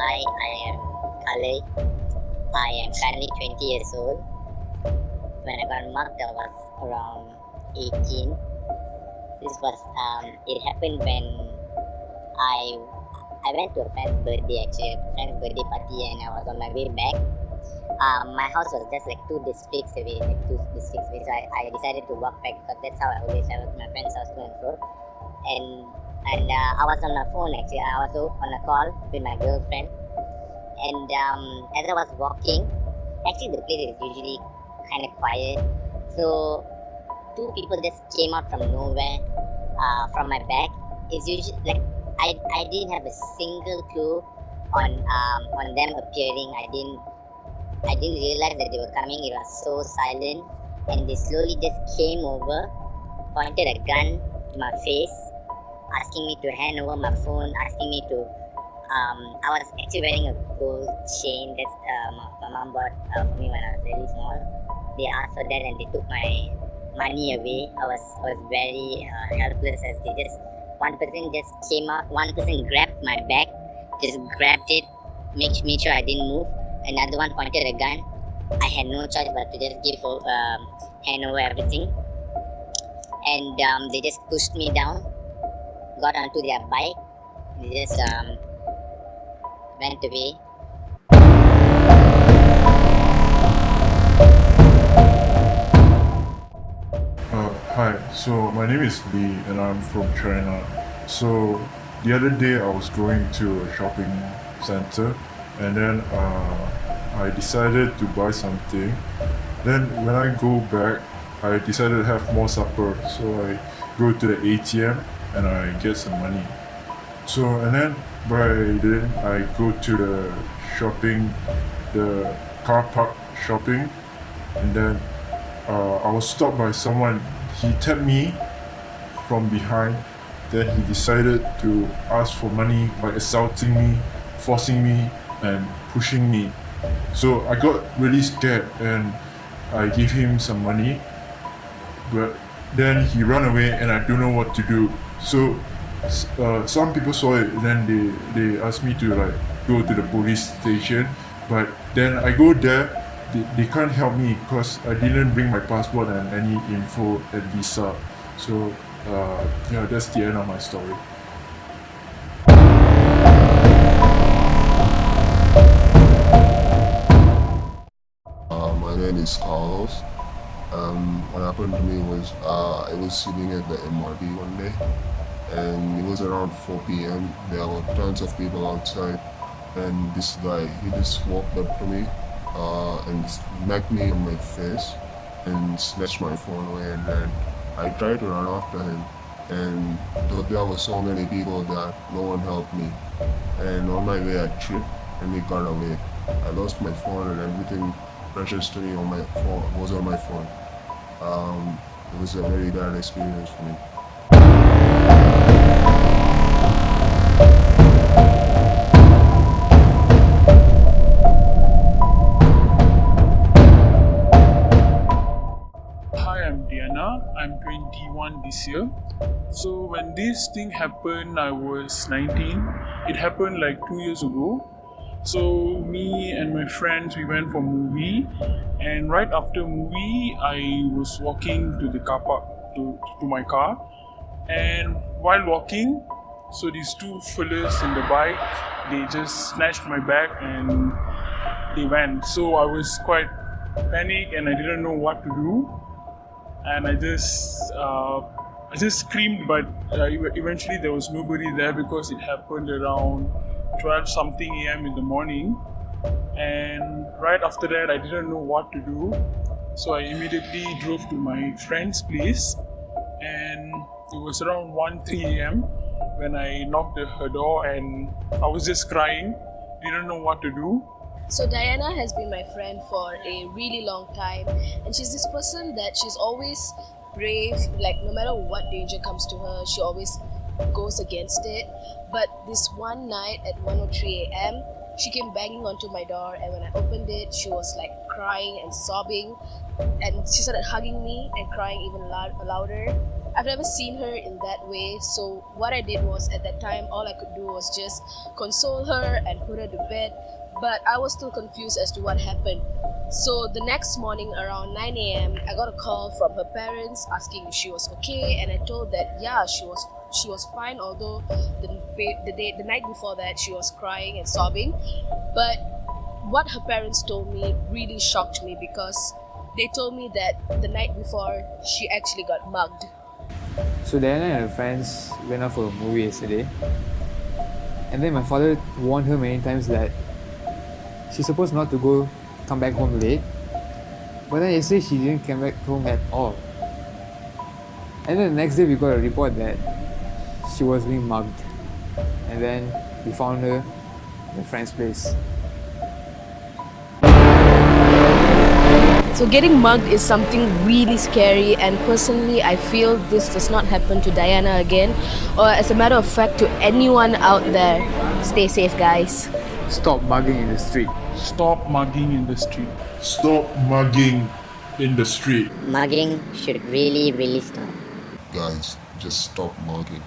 Hi, I am Kale. I am currently 20 years old. When I got mugged, I was around 18. It happened when I I went to a friend's birthday, actually, a friend's birthday party, and I was on my way back. My house was just like 2 districts away, so I decided to walk back because that's how I always travel to my friend's house to and fro. And I was on my phone, actually. I was on a call with my girlfriend, and as I was walking, actually the place is usually kind of quiet, so two people just came out from nowhere, from my back. It's usually like I didn't have a single clue on them appearing. I didn't realize that they were coming. It was so silent, and they slowly just came over, pointed a gun to my face, asking me to hand over my phone, asking me to. I was actually wearing a gold chain that my mom bought for me when I was really small. They asked for that and they took my money away. I was very helpless as one person just came out. One person grabbed my bag, just grabbed it, made sure I didn't move. Another one pointed a gun. I had no choice but to just hand over everything. And they just pushed me down, got onto their bike, they just went away. Hi, so my name is Lee and I'm from China. So the other day I was going to a shopping center and then I decided to buy something. Then when I go back, I decided to have more supper. So I go to the ATM and I get some money. So and then by then I go to the car park shopping, and then I was stopped by someone. He tapped me from behind. Then he decided to ask for money by assaulting me, forcing me, and pushing me. So I got really scared and I gave him some money. But then he ran away and I don't know what to do. So some people saw it and then they asked me to like go to the police station. But then I go there. They can't help me because I didn't bring my passport and any info and visa. So that's the end of my story. My name is Carlos. What happened to me was I was sitting at the MRT one day, and it was around 4 p.m. There were tons of people outside, and this guy he just walked up to me and smacked me on my face and snatched my phone away. And then I tried to run after him, and there were so many people that no one helped me. And on my way I tripped and he got away. I lost my phone and everything precious to me on my phone was on my phone. It was a very bad experience for me. Hi, I'm Deanna. I'm 21 this year. So when this thing happened, I was 19. It happened like 2 years ago. So me and my friends, we went for movie, and right after movie, I was walking to the car park to my car, and while walking, so these two fellas in the bike, they just snatched my bag and they went. So I was quite panicked and I didn't know what to do, and I just screamed, but eventually there was nobody there because it happened around 12 something a.m. in the morning. And right after that I didn't know what to do, so I immediately drove to my friend's place, and it was around 1-3 a.m. when I knocked her door, and I was just crying, didn't know what to do. So Diana has been my friend for a really long time, and she's this person that she's always brave, like no matter what danger comes to her, she always goes against it. But this one night at 1:03 a.m., she came banging onto my door, and when I opened it, she was like crying and sobbing, and she started hugging me and crying even louder. I've never seen her in that way. So what I did was, at that time, all I could do was just console her and put her to bed. But I was still confused as to what happened. So the next morning around 9 a.m., I got a call from her parents asking if she was okay, and I told that yeah, she was fine. Although the night before that she was crying and sobbing, but what her parents told me really shocked me because they told me that the night before she actually got mugged. So Diana and her friends went out for a movie yesterday, and then my father warned her many times that she's supposed not to come back home late. But then yesterday she didn't come back home at all. And then the next day we got a report that she was being mugged, and then we found her at a friend's place. So getting mugged is something really scary, and personally I feel this does not happen to Diana again, or as a matter of fact to anyone out there. Stay safe, guys. Stop mugging in the street. Stop mugging in the street. Stop mugging in the street. Mugging should really, really stop. Guys, just stop mugging.